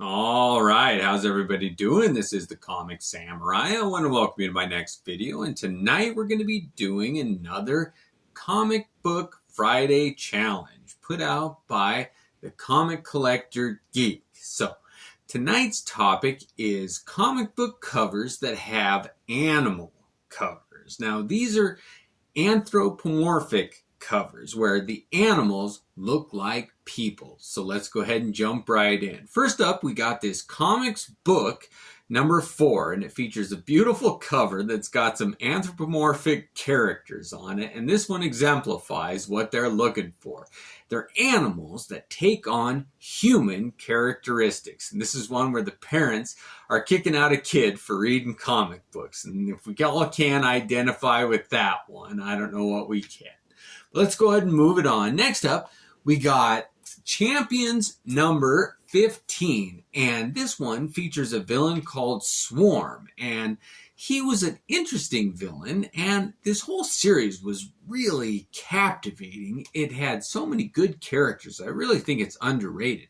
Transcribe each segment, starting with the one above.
All right, how's everybody doing? This is the Comic Samurai. I want to welcome you to my next video, and tonight we're going to be doing another Comic Book Friday challenge put out by the Comic Collector Geek. So, tonight's topic is comic book covers that have animal covers. Now, these are anthropomorphic covers where the animals look like people. So let's go ahead and jump right in. First up, we got this comics book number 4, and it features a beautiful cover that's got some anthropomorphic characters on it, and this one exemplifies what they're looking for. They're animals that take on human characteristics, and this is one where the parents are kicking out a kid for reading comic books, and if we all can identify with that one, I don't know what we can. Let's go ahead and move it on. Next up, we got Champions number 15, and this one features a villain called Swarm, and he was an interesting villain, and this whole series was really captivating. It had so many good characters. I really think it's underrated.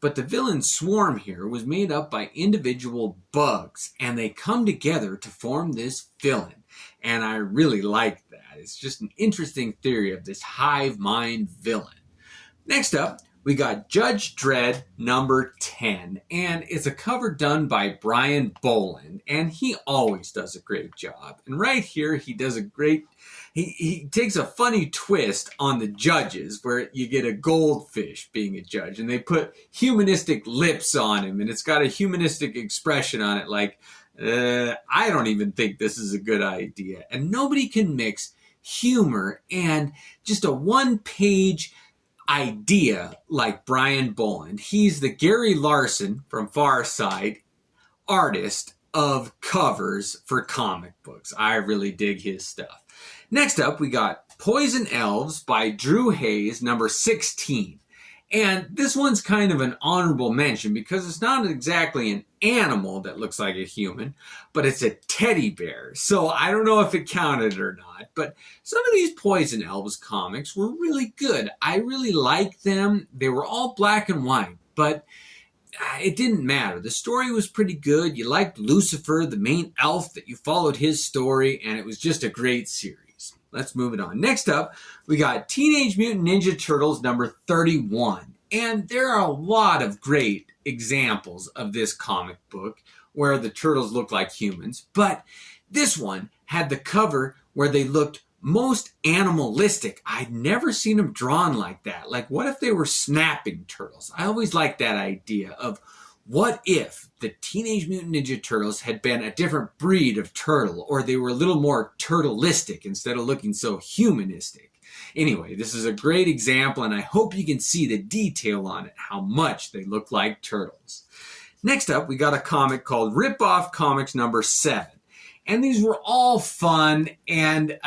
But the villain Swarm here was made up by individual bugs, and they come together to form this villain. And I really like that. It's just an interesting theory of this hive mind villain. Next up, we got Judge Dredd number 10, and it's a cover done by Brian Boland, and he always does a great job. And right here, he does a great, he takes a funny twist on the judges, where you get a goldfish being a judge, and they put humanistic lips on him, and it's got a humanistic expression on it, like, I don't even think this is a good idea. And nobody can mix humor and just a one-page idea like Brian Boland. He's the Gary Larson from Far Side artist of covers for comic books. I really dig his stuff. Next up, we got Poison Elves by Drew Hayes, number 16. And this one's kind of an honorable mention because it's not exactly an animal that looks like a human, but it's a teddy bear. So I don't know if it counted or not, but some of these Poison Elves comics were really good. I really liked them. They were all black and white, but it didn't matter. The story was pretty good. You liked Lucifer, the main elf, that you followed his story, and it was just a great series. Let's move it on. Next up, we got Teenage Mutant Ninja Turtles number 31. And there are a lot of great examples of this comic book where the turtles look like humans. But this one had the cover where they looked most animalistic. I'd never seen them drawn like that. Like, what if they were snapping turtles? I always liked that idea of what if the Teenage Mutant Ninja Turtles had been a different breed of turtle, or they were a little more turtleistic instead of looking so humanistic. Anyway, this is a great example, and I hope you can see the detail on it, how much they look like turtles. Next up, we got a comic called Rip Off Comics number 7. And these were all fun, and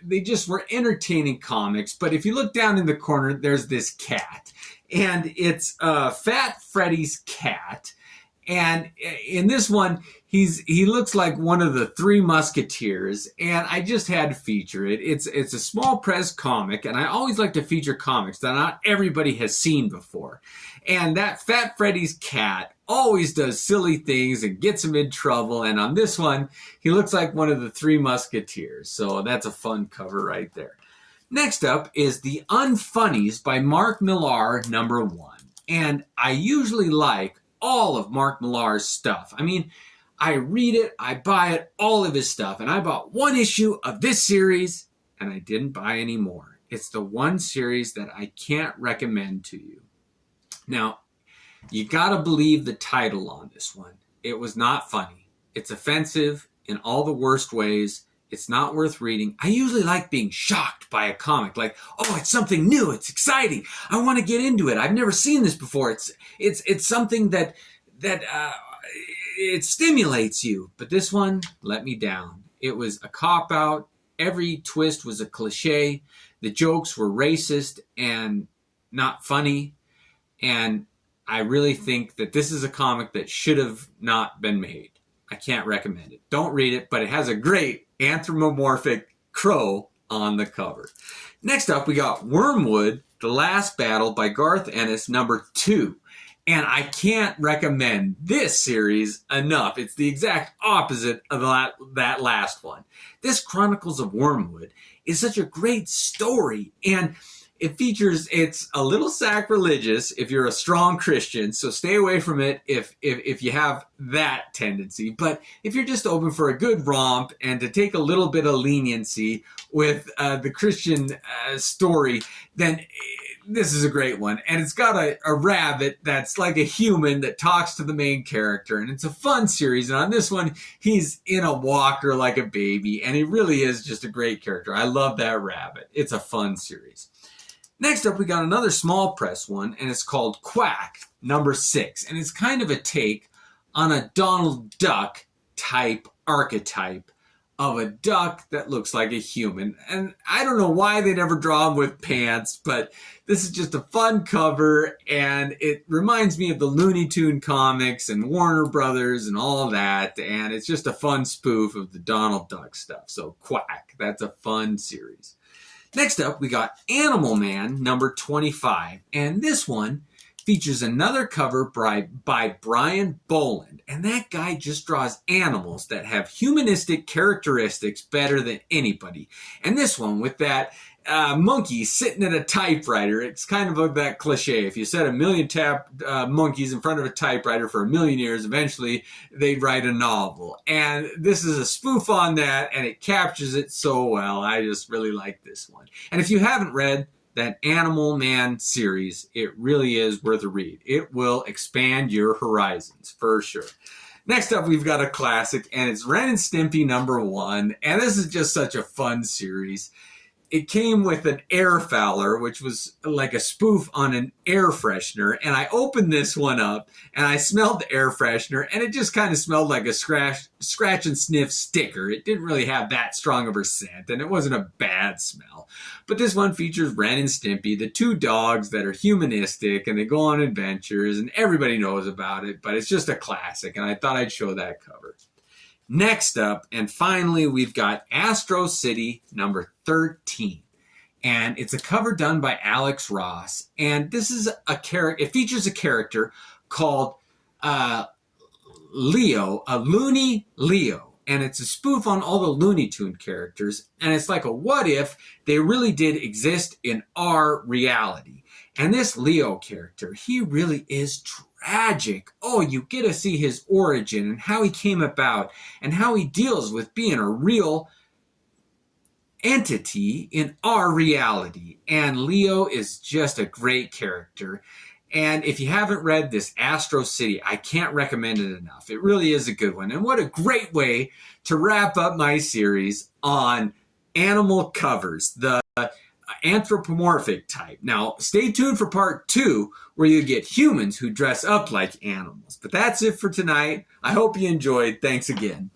they just were entertaining comics. But if you look down in the corner, there's this cat. And it's Fat Freddy's cat. And in this one, he looks like one of the Three Musketeers, and I just had to feature it. It's a small press comic, and I always like to feature comics that not everybody has seen before. And that Fat Freddy's cat always does silly things and gets him in trouble, and on this one, he looks like one of the Three Musketeers, so that's a fun cover right there. Next up is The Unfunnies by Mark Millar number 1, and I usually like all of Mark Millar's stuff. I mean, I read it, I buy it, all of his stuff, and I bought one issue of this series, and I didn't buy any more. It's the one series that I can't recommend to you. Now, you gotta believe the title on this one. It was not funny. It's offensive in all the worst ways. It's not worth reading. I usually like being shocked by a comic, like, oh, it's something new, it's exciting, I want to get into it, I've never seen this before. It's something that it stimulates you. But this one let me down. It was a cop-out. Every twist was a cliche. The jokes were racist and not funny. And I really think that this is a comic that should have not been made. I can't recommend it. Don't read it, but it has a great anthropomorphic crow on the cover. Next up, we got Wormwood, The Last Battle by Garth Ennis, number 2. And I can't recommend this series enough. It's the exact opposite of that last one. This Chronicles of Wormwood is such a great story, and it's a little sacrilegious if you're a strong Christian, so stay away from it if you have that tendency. But if you're just open for a good romp and to take a little bit of leniency with the Christian story, then this is a great one. And it's got a rabbit that's like a human that talks to the main character. And it's a fun series. And on this one, he's in a walker like a baby. And he really is just a great character. I love that rabbit. It's a fun series. Next up, we got another small press one. And it's called Quack, number 6. And it's kind of a take on a Donald Duck type archetype of a duck that looks like a human. And I don't know why they never draw him with pants, but this is just a fun cover, and it reminds me of the Looney Tune comics and Warner Brothers and all that, and it's just a fun spoof of the Donald Duck stuff. So Quack, that's a fun series. Next up, we got Animal Man, number 25, and this one features another cover by Brian Boland. And that guy just draws animals that have humanistic characteristics better than anybody. And this one with that monkey sitting at a typewriter, it's kind of that cliche. If you set a million monkeys in front of a typewriter for 1,000,000 years, eventually they'd write a novel. And this is a spoof on that, and it captures it so well. I just really like this one. And if you haven't read that Animal Man series, it really is worth a read. It will expand your horizons for sure. Next up, we've got a classic, and it's Ren and Stimpy number 1. And this is just such a fun series. It came with an air fouler, which was like a spoof on an air freshener. And I opened this one up and I smelled the air freshener, and it just kind of smelled like a scratch and sniff sticker. It didn't really have that strong of a scent, and it wasn't a bad smell. But this one features Ren and Stimpy, the 2 dogs that are humanistic, and they go on adventures, and everybody knows about it, but it's just a classic, and I thought I'd show that cover. Next up, and finally, we've got Astro City number 13. And it's a cover done by Alex Ross. And this is it features a character called Leo, a Looney Leo. And it's a spoof on all the Looney Tune characters. And it's like a what if they really did exist in our reality. And this Leo character, he really is tragic. Oh, you get to see his origin and how he came about and how he deals with being a real entity in our reality. And Leo is just a great character. And if you haven't read this Astro City, I can't recommend it enough. It really is a good one. And what a great way to wrap up my series on animal covers, the anthropomorphic type. Now, stay tuned for part 2, where you get humans who dress up like animals. But that's it for tonight. I hope you enjoyed. Thanks again.